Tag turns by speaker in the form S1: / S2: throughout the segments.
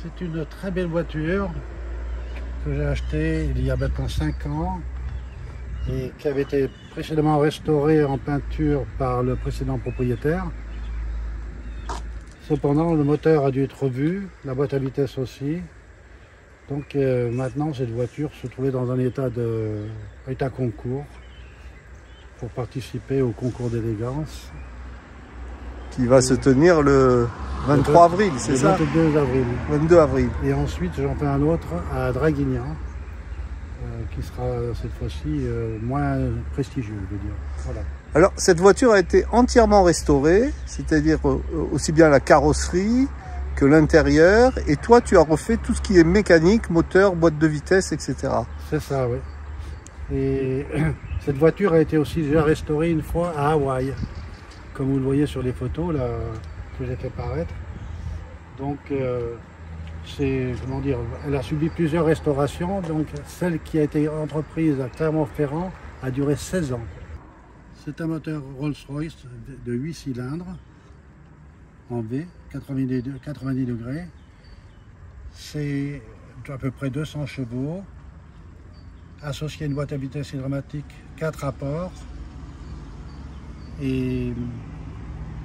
S1: C'est une très belle voiture que j'ai achetée il y a maintenant 5 ans et qui avait été précédemment restaurée en peinture par le précédent propriétaire. Cependant, le moteur a dû être revu, la boîte à vitesse aussi. Donc maintenant, cette voiture se trouvait dans un état concours pour participer au concours d'élégance.
S2: Qui va se tenir le 23 avril, c'est ça?
S1: Le 22 avril.
S2: 22 avril.
S1: Et ensuite, j'en fais un autre à Draguignan, qui sera cette fois-ci moins prestigieux, je veux dire. Voilà.
S2: Alors, cette voiture a été entièrement restaurée, c'est-à-dire aussi bien la carrosserie que l'intérieur. Et toi, tu as refait tout ce qui est mécanique, moteur, boîte de vitesse, etc.
S1: C'est ça, oui. Et cette voiture a été aussi déjà restaurée une fois à Hawaï, comme vous le voyez sur les photos là, que j'ai fait paraître. Donc, comment dire, elle a subi plusieurs restaurations. Donc, celle qui a été entreprise à Clermont-Ferrand a duré 16 ans. C'est un moteur Rolls-Royce de 8 cylindres en V, 90 degrés. C'est à peu près 200 chevaux, associé à une boîte à vitesse hydramatique 4 rapports. Et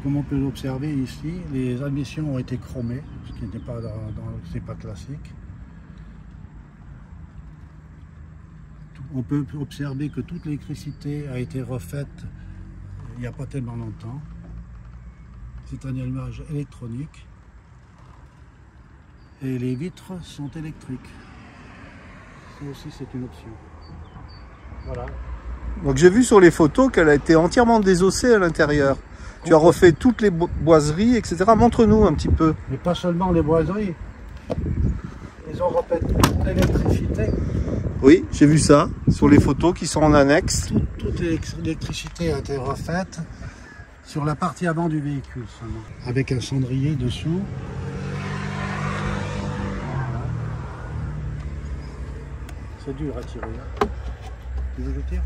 S1: comme on peut l'observer ici, les admissions ont été chromées, ce qui n'était pas classique. On peut observer que toute l'électricité a été refaite il n'y a pas tellement longtemps. C'est un allumage électronique. Et les vitres sont électriques. Ça aussi, c'est une option. Voilà.
S2: Donc j'ai vu sur les photos qu'elle a été entièrement désossée à l'intérieur. Tu as refait toutes les boiseries, etc. Montre-nous un petit peu.
S1: Mais pas seulement les boiseries. Ils ont refait toute l'électricité.
S2: Oui, j'ai vu ça sur les photos qui sont en annexe.
S1: Toute l'électricité a été refaite sur la partie avant du véhicule seulement. Avec un cendrier dessous. Voilà. C'est dur à tirer. Hein. Tu veux que je tire ?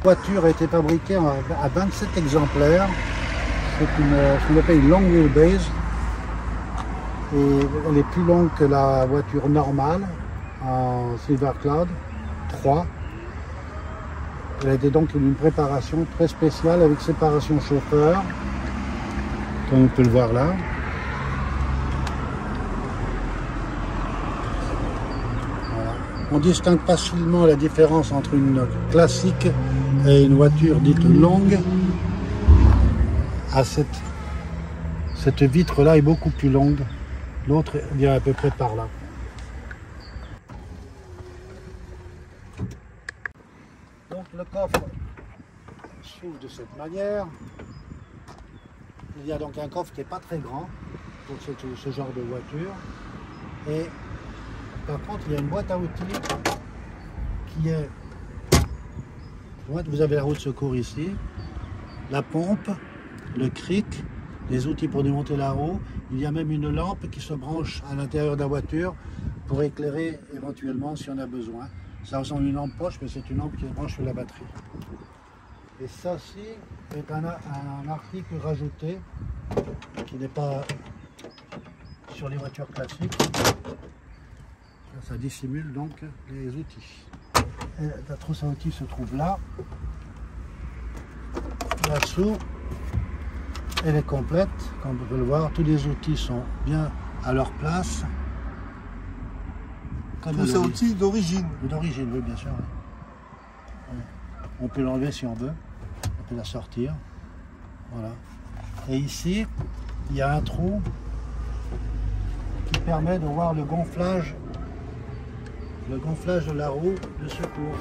S1: La voiture a été fabriquée à 27 exemplaires. C'est ce qu'on appelle une long wheelbase. Et elle est plus longue que la voiture normale en Silver Cloud 3. Elle a été donc une préparation très spéciale avec séparation chauffeur, comme on peut le voir là. Voilà. On distingue facilement la différence entre une classique et une voiture dite longue. Cette vitre-là est beaucoup plus longue. L'autre vient à peu près par là. Donc le coffre s'ouvre de cette manière. Il y a donc un coffre qui n'est pas très grand pour ce genre de voiture. Et par contre, il y a une boîte à outils qui est... Vous avez la roue de secours ici, la pompe, le cric, les outils pour démonter la roue. Il y a même une lampe qui se branche à l'intérieur de la voiture pour éclairer éventuellement si on a besoin. Ça ressemble à une lampe poche, mais c'est une lampe qui se branche sur la batterie. Et ça ci est un article rajouté qui n'est pas sur les voitures classiques. Ça dissimule donc les outils. Et la trousse à outils se trouve là. Là-dessous. Elle est complète, comme vous pouvez le voir, tous les outils sont bien à leur place.
S2: Trousse à outils d'origine.
S1: D'origine, oui, bien sûr. Oui. On peut l'enlever si on veut, on peut la sortir. Voilà. Et ici, il y a un trou qui permet de voir le gonflage de la roue de secours.